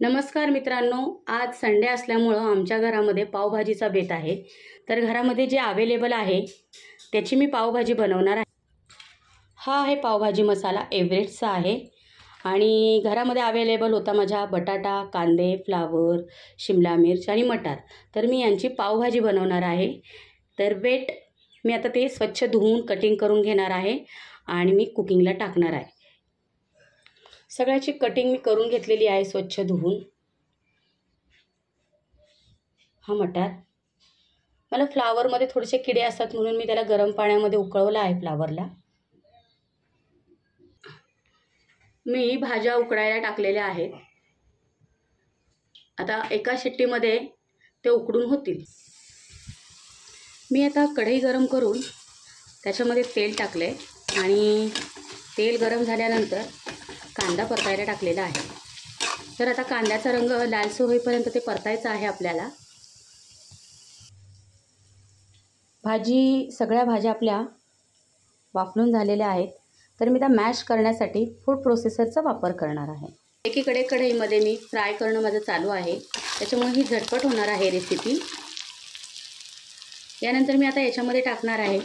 नमस्कार मित्रांनो, आज संडे असल्यामुळं आमच्या घरामध्ये पावभाजीचा बेत आहे। तर घरामध्ये जे अवेलेबल आहे त्याची मी पावभाजी बनवणार आहे। हा आहे पावभाजी मसाला, एव्हरेस्टचा आहे आणि घरामध्ये अवेलेबल होता माझ्या बटाटा, कांदे, फ्लावर, शिमला मिर्च आणि मटार। तर मी यांची पावभाजी बनवणार आहे। तर वेट मी आता ते स्वच्छ धुवून कटिंग करून घेणार आहे आणि मी कुकिंगला टाकणार आहे। सगळ्याची कटिंग मी करून घेतलेली आहे स्वच्छ धुवून। हा मटार, मला फ्लावरमध्ये थोडेसे किडे असतात म्हणून मी त्याला गरम पाण्यामध्ये उकळवलं आहे फ्लावरला। मी भाज्या उकळायला टाकलेल्या आहेत। आता एका शिट्टीमध्ये ते उकडून होतील। मी आता कढई गरम करून त्याच्यामध्ये तेल टाकले आणि तेल गरम झाल्यानंतर कांदा परतायला टाकलेला आहे। तर आता कांद्याचा रंग लालसर होईपर्यंत ते परतायचं आहे आपल्याला। सगळ्या भाज्या आपल्या वाफलून झालेल्या आहेत। तर मी त्या मॅश करण्यासाठी फूड प्रोसेसरचा वापर करणार आहे। एकीकडे कढईमध्ये मी फ्राय करणं माझं चालू आहे, त्याच्यामुळे ही झटपट होणार आहे रेसिपी। यानंतर मी आता याच्यामध्ये टाकणार आहे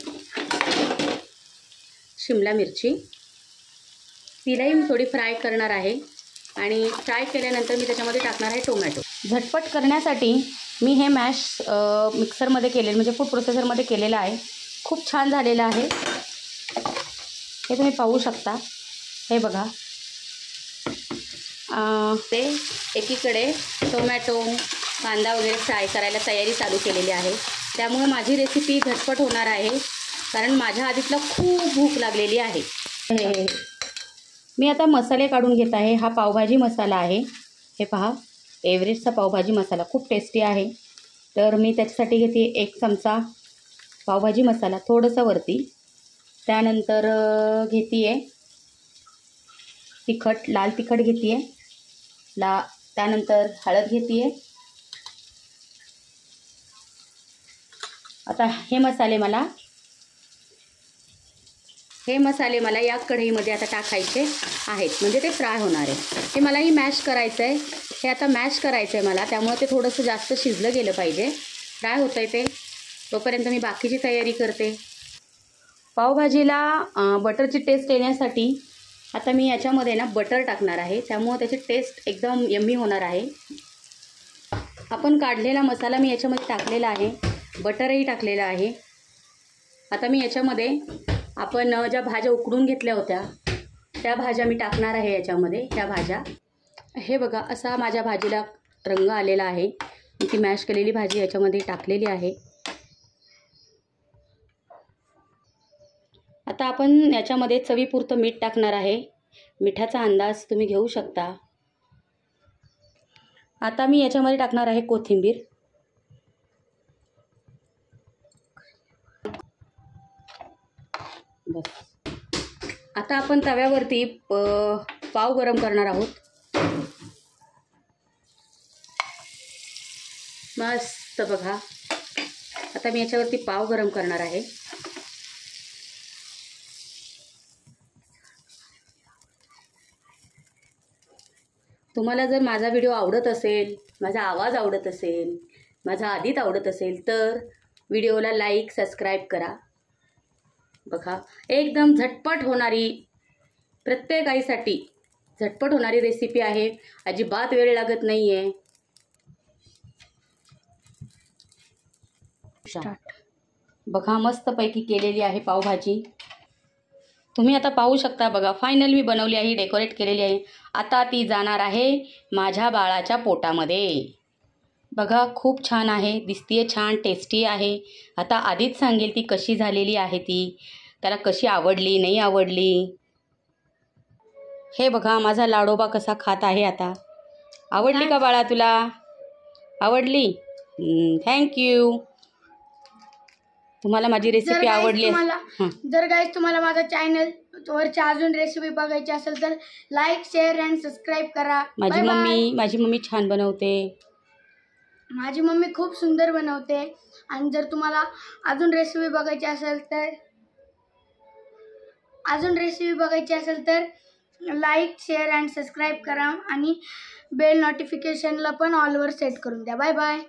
शिमला मिरची, तिलाही मी थोडी फ्राय करणार आहे आणि फ्राय केल्यानंतर मी त्याच्यामध्ये टाकणार आहे टोमॅटो। झटपट करण्यासाठी मी हे मॅश मिक्सरमध्ये केलेलं म्हणजे फूड प्रोसेसरमध्ये केलेलं आहे। खूप छान झालेलं आहे, हे तुम्ही पाहू शकता। हे बघा, ते एकीकडे टोमॅटो, कांदा वगैरे फ्राय करायला तयारी चालू केलेली आहे। त्यामुळे माझी रेसिपी झटपट होणार आहे, कारण माझ्या आधीतला खूप भूक लागलेली आहे। मी आता मसाले काढून घेत आहे। हा पावभाजी मसाला आहे, हे पहा, एव्हरेस्टचा पावभाजी मसाला खूप टेस्टी आहे। तर मी त्याच्यासाठी घेते 1 चमचा पावभाजी मसाला, थोडंसं वरती। त्यानंतर घेते तिखट, लाल तिखट घेते त्यानंतर हळद घेते। आता हे मसाले मला या कढईमध्ये आता टाकायचे आहेत, म्हणजे ते फ्राय होणार आहे। हे मलाही मॅश करायचं आहे, हे आता मॅश करायचं आहे मला, त्यामुळे ते थोडंसं जास्त शिजलं गेलं पाहिजे। फ्राय होतं आहे ते, तोपर्यंत मी बाकीची तयारी करते। पावभाजीला बटरची टेस्ट येण्यासाठी आता मी याच्यामध्ये ना बटर टाकणार आहे, त्यामुळे त्याची टेस्ट एकदम यम्मी होणार आहे। आपण काढलेला मसाला मी याच्यामध्ये टाकलेला आहे, बटरही टाकलेलं आहे। आता मी याच्यामध्ये आपण ज्या भाज्या उकडून घेतल्या होत्या त्या भाज्या मी टाकणार आहे याच्यामध्ये। ह्या भाज्या, हे बघा, असा माझ्या भाजीला रंग आलेला आहे। मी ती मॅश केलेली भाजी याच्यामध्ये टाकलेली आहे। आता आपण याच्यामध्ये चवीपुरतं मीठ टाकणार आहे। मिठाचा अंदाज तुम्ही घेऊ शकता। आता मी याच्यामध्ये टाकणार आहे कोथिंबीर। बस, आता आपण तव्यावरती पाव गरम करणार आहोत। मस्त बघा, आता मी याच्यावरती पाव गरम करणार आहे। तुम्हाला जर माझा व्हिडिओ आवडत असेल, माझा आवाज आवडत असेल, माझा आदित आवडत असेल तर व्हिडिओला लाईक, सबस्क्राईब करा। बघा, एकदम झटपट होणारी, प्रत्येक आईसाठी झटपट होणारी रेसिपी आहे। अजिबात वेळ लागत नाही आहे। बघा, मस्तपैकी केलेली आहे पावभाजी। तुम्ही आता पाहू शकता। बघा, फायनल मी बनवली आहे, डेकोरेट केलेली आहे। आता ती जाणार आहे माझ्या बाळाच्या पोटामध्ये। बघा, खूप छान आहे, दिसतीये छान, टेस्टी आहे। आता आधीच सांगेल ती कशी झालेली आहे, ती त्याला कशी आवडली, नाही आवडली। हे बघा, माझा लाडोबा कसा खात आहे आता। आवडली का बाळा तुला? आवडली? थँक्यू। तुम्हाला माझी रेसिपी आवडली? जर गाइस तुम्हाला माझा चॅनल वरची अजून रेसिपी बघायची असेल तर लाईक, शेअर आणि सबस्क्राईब करा। माझी मम्मी छान बनवते। माझी मम्मी खूप सुंदर बनवते। आणि जर तुम्हाला अजून रेसिपी बघायची असेल तर लाईक शेअर अँड सबस्क्राईब करा आणि बेल नोटिफिकेशनला पण ऑलवर सेट करून द्या. Bye bye.